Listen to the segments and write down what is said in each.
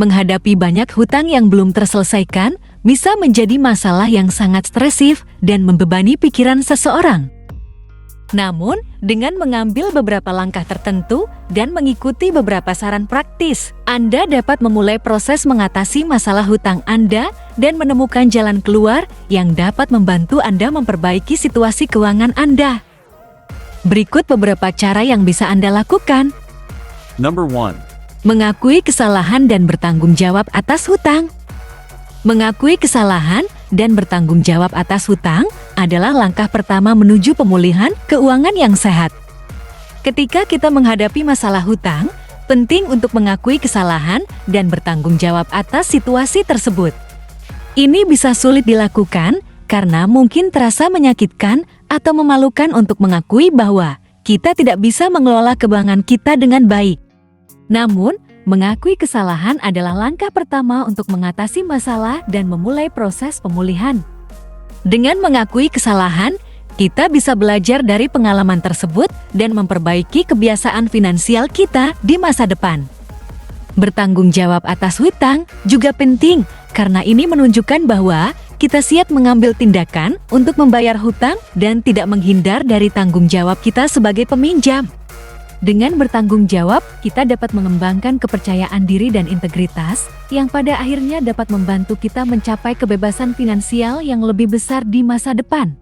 Menghadapi banyak hutang yang belum terselesaikan bisa menjadi masalah yang sangat stresif dan membebani pikiran seseorang. Namun, dengan mengambil beberapa langkah tertentu dan mengikuti beberapa saran praktis, Anda dapat memulai proses mengatasi masalah hutang Anda dan menemukan jalan keluar yang dapat membantu Anda memperbaiki situasi keuangan Anda. Berikut beberapa cara yang bisa Anda lakukan. Number 1. Mengakui kesalahan dan bertanggung jawab atas hutang. Mengakui kesalahan dan bertanggung jawab atas hutang adalah langkah pertama menuju pemulihan keuangan yang sehat. Ketika kita menghadapi masalah hutang, penting untuk mengakui kesalahan dan bertanggung jawab atas situasi tersebut. Ini bisa sulit dilakukan karena mungkin terasa menyakitkan atau memalukan untuk mengakui bahwa kita tidak bisa mengelola keuangan kita dengan baik. Namun, mengakui kesalahan adalah langkah pertama untuk mengatasi masalah dan memulai proses pemulihan. Dengan mengakui kesalahan, kita bisa belajar dari pengalaman tersebut dan memperbaiki kebiasaan finansial kita di masa depan. Bertanggung jawab atas hutang juga penting karena ini menunjukkan bahwa kita siap mengambil tindakan untuk membayar hutang dan tidak menghindar dari tanggung jawab kita sebagai peminjam. Dengan bertanggung jawab, kita dapat mengembangkan kepercayaan diri dan integritas yang pada akhirnya dapat membantu kita mencapai kebebasan finansial yang lebih besar di masa depan.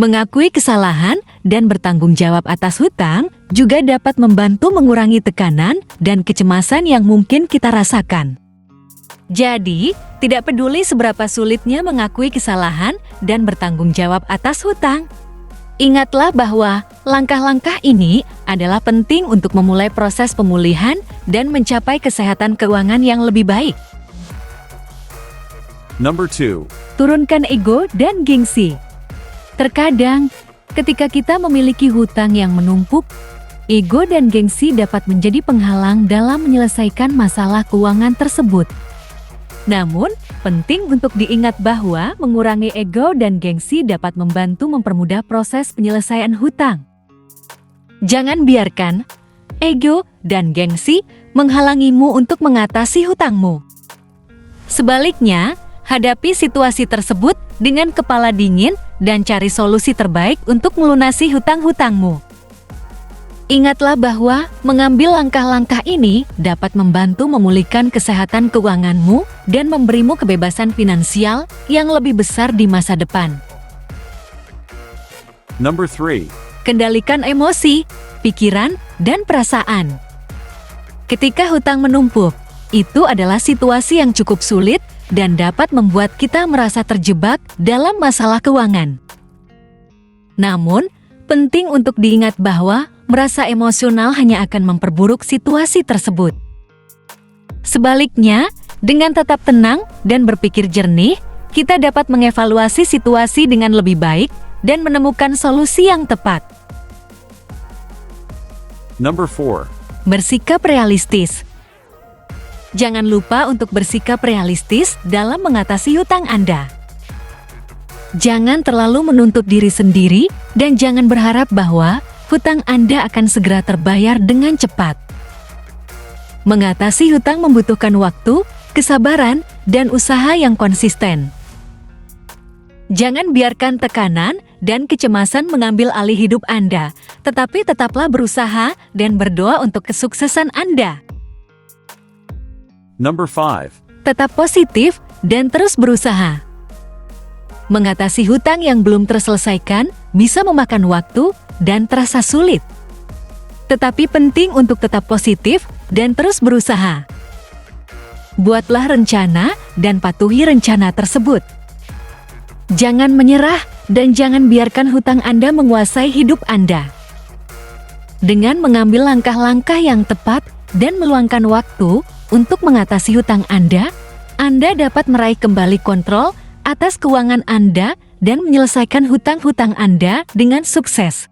Mengakui kesalahan dan bertanggung jawab atas hutang juga dapat membantu mengurangi tekanan dan kecemasan yang mungkin kita rasakan. Jadi, tidak peduli seberapa sulitnya mengakui kesalahan dan bertanggung jawab atas hutang, ingatlah bahwa langkah-langkah ini adalah penting untuk memulai proses pemulihan dan mencapai kesehatan keuangan yang lebih baik. Number 2. Turunkan ego dan gengsi. Terkadang, ketika kita memiliki hutang yang menumpuk, ego dan gengsi dapat menjadi penghalang dalam menyelesaikan masalah keuangan tersebut. Namun, penting untuk diingat bahwa mengurangi ego dan gengsi dapat membantu mempermudah proses penyelesaian hutang. Jangan biarkan ego dan gengsi menghalangimu untuk mengatasi hutangmu. Sebaliknya, hadapi situasi tersebut dengan kepala dingin dan cari solusi terbaik untuk melunasi hutang-hutangmu. Ingatlah bahwa mengambil langkah-langkah ini dapat membantu memulihkan kesehatan keuanganmu dan memberimu kebebasan finansial yang lebih besar di masa depan. Number 3. Kendalikan emosi, pikiran, dan perasaan. Ketika hutang menumpuk, itu adalah situasi yang cukup sulit dan dapat membuat kita merasa terjebak dalam masalah keuangan. Namun, penting untuk diingat bahwa merasa emosional hanya akan memperburuk situasi tersebut. Sebaliknya, dengan tetap tenang dan berpikir jernih, kita dapat mengevaluasi situasi dengan lebih baik dan menemukan solusi yang tepat. Number 4. Bersikap realistis. Jangan lupa untuk bersikap realistis dalam mengatasi hutang Anda. Jangan terlalu menuntut diri sendiri dan jangan berharap bahwa hutang Anda akan segera terbayar dengan cepat. Mengatasi hutang membutuhkan waktu, kesabaran, dan usaha yang konsisten. Jangan biarkan tekanan dan kecemasan mengambil alih hidup Anda, tetapi tetaplah berusaha dan berdoa untuk kesuksesan Anda. Number 5. Tetap positif dan terus berusaha. Mengatasi hutang yang belum terselesaikan bisa memakan waktu dan terasa sulit. Tetapi penting untuk tetap positif dan terus berusaha. Buatlah rencana dan patuhi rencana tersebut. Jangan menyerah dan jangan biarkan hutang Anda menguasai hidup Anda. Dengan mengambil langkah-langkah yang tepat dan meluangkan waktu untuk mengatasi hutang Anda dapat meraih kembali kontrol atas keuangan Anda dan menyelesaikan hutang-hutang Anda dengan sukses.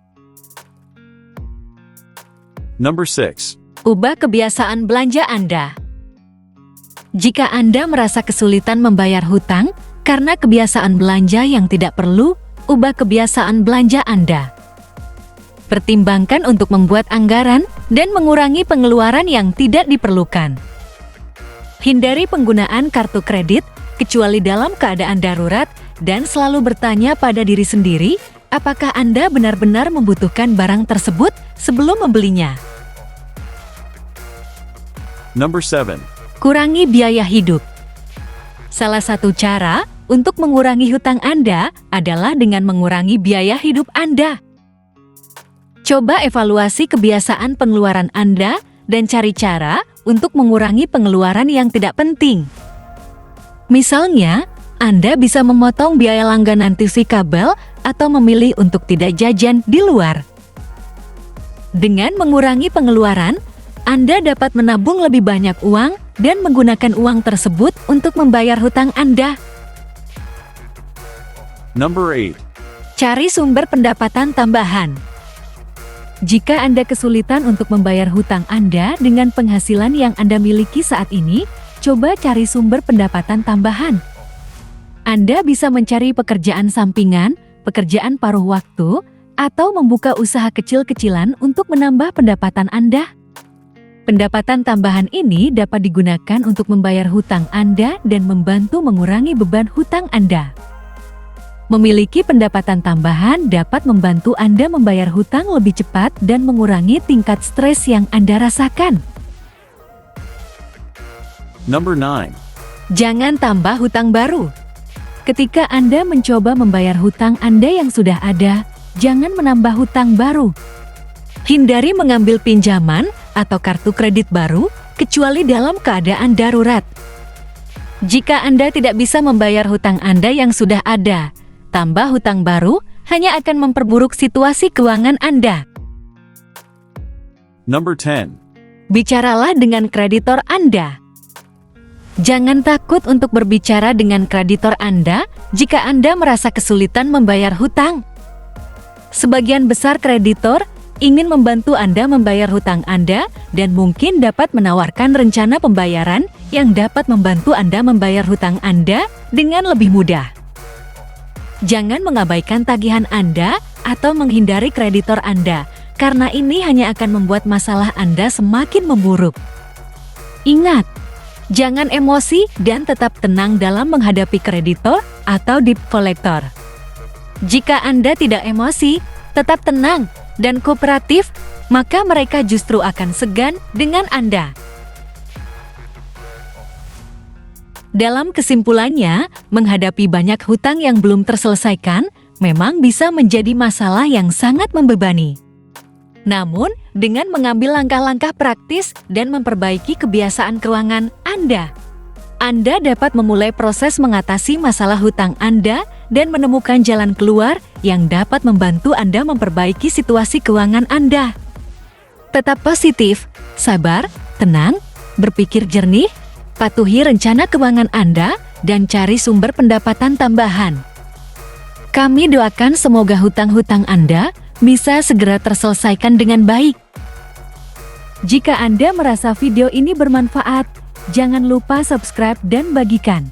Number 6. Ubah kebiasaan belanja Anda. Jika Anda merasa kesulitan membayar hutang karena kebiasaan belanja yang tidak perlu, ubah kebiasaan belanja Anda. Pertimbangkan untuk membuat anggaran dan mengurangi pengeluaran yang tidak diperlukan. Hindari penggunaan kartu kredit kecuali dalam keadaan darurat dan selalu bertanya pada diri sendiri apakah Anda benar-benar membutuhkan barang tersebut sebelum membelinya. Number 7. Kurangi biaya hidup. Salah satu cara untuk mengurangi hutang Anda adalah dengan mengurangi biaya hidup Anda. Coba evaluasi kebiasaan pengeluaran Anda dan cari cara untuk mengurangi pengeluaran yang tidak penting. Misalnya, Anda bisa memotong biaya langganan TV kabel atau memilih untuk tidak jajan di luar. Dengan mengurangi pengeluaran, Anda dapat menabung lebih banyak uang dan menggunakan uang tersebut untuk membayar hutang Anda. Number 8. Cari sumber pendapatan tambahan. Jika Anda kesulitan untuk membayar hutang Anda dengan penghasilan yang Anda miliki saat ini, coba cari sumber pendapatan tambahan. Anda bisa mencari pekerjaan sampingan, pekerjaan paruh waktu, atau membuka usaha kecil-kecilan untuk menambah pendapatan Anda. Pendapatan tambahan ini dapat digunakan untuk membayar hutang Anda dan membantu mengurangi beban hutang Anda. Memiliki pendapatan tambahan dapat membantu Anda membayar hutang lebih cepat dan mengurangi tingkat stres yang Anda rasakan. Number 9. Jangan tambah hutang baru. Ketika Anda mencoba membayar hutang Anda yang sudah ada, jangan menambah hutang baru. Hindari mengambil pinjaman atau kartu kredit baru, kecuali dalam keadaan darurat. Jika Anda tidak bisa membayar hutang Anda yang sudah ada, tambah hutang baru hanya akan memperburuk situasi keuangan Anda. Number 10. Bicaralah dengan kreditor Anda. Jangan takut untuk berbicara dengan kreditor Anda jika Anda merasa kesulitan membayar hutang. Sebagian besar kreditor ingin membantu Anda membayar hutang Anda dan mungkin dapat menawarkan rencana pembayaran yang dapat membantu Anda membayar hutang Anda dengan lebih mudah. Jangan mengabaikan tagihan Anda atau menghindari kreditor Anda, karena ini hanya akan membuat masalah Anda semakin memburuk. Ingat, jangan emosi dan tetap tenang dalam menghadapi kreditor atau debt collector. Jika Anda tidak emosi, tetap tenang dan kooperatif, maka mereka justru akan segan dengan Anda. Dalam kesimpulannya, menghadapi banyak hutang yang belum terselesaikan memang bisa menjadi masalah yang sangat membebani. Namun, dengan mengambil langkah-langkah praktis dan memperbaiki kebiasaan keuangan Anda dapat memulai proses mengatasi masalah hutang Anda dan menemukan jalan keluar yang dapat membantu Anda memperbaiki situasi keuangan Anda. Tetap positif, sabar, tenang, berpikir jernih, patuhi rencana keuangan Anda, dan cari sumber pendapatan tambahan. Kami doakan semoga hutang-hutang Anda bisa segera terselesaikan dengan baik. Jika Anda merasa video ini bermanfaat, jangan lupa subscribe dan bagikan.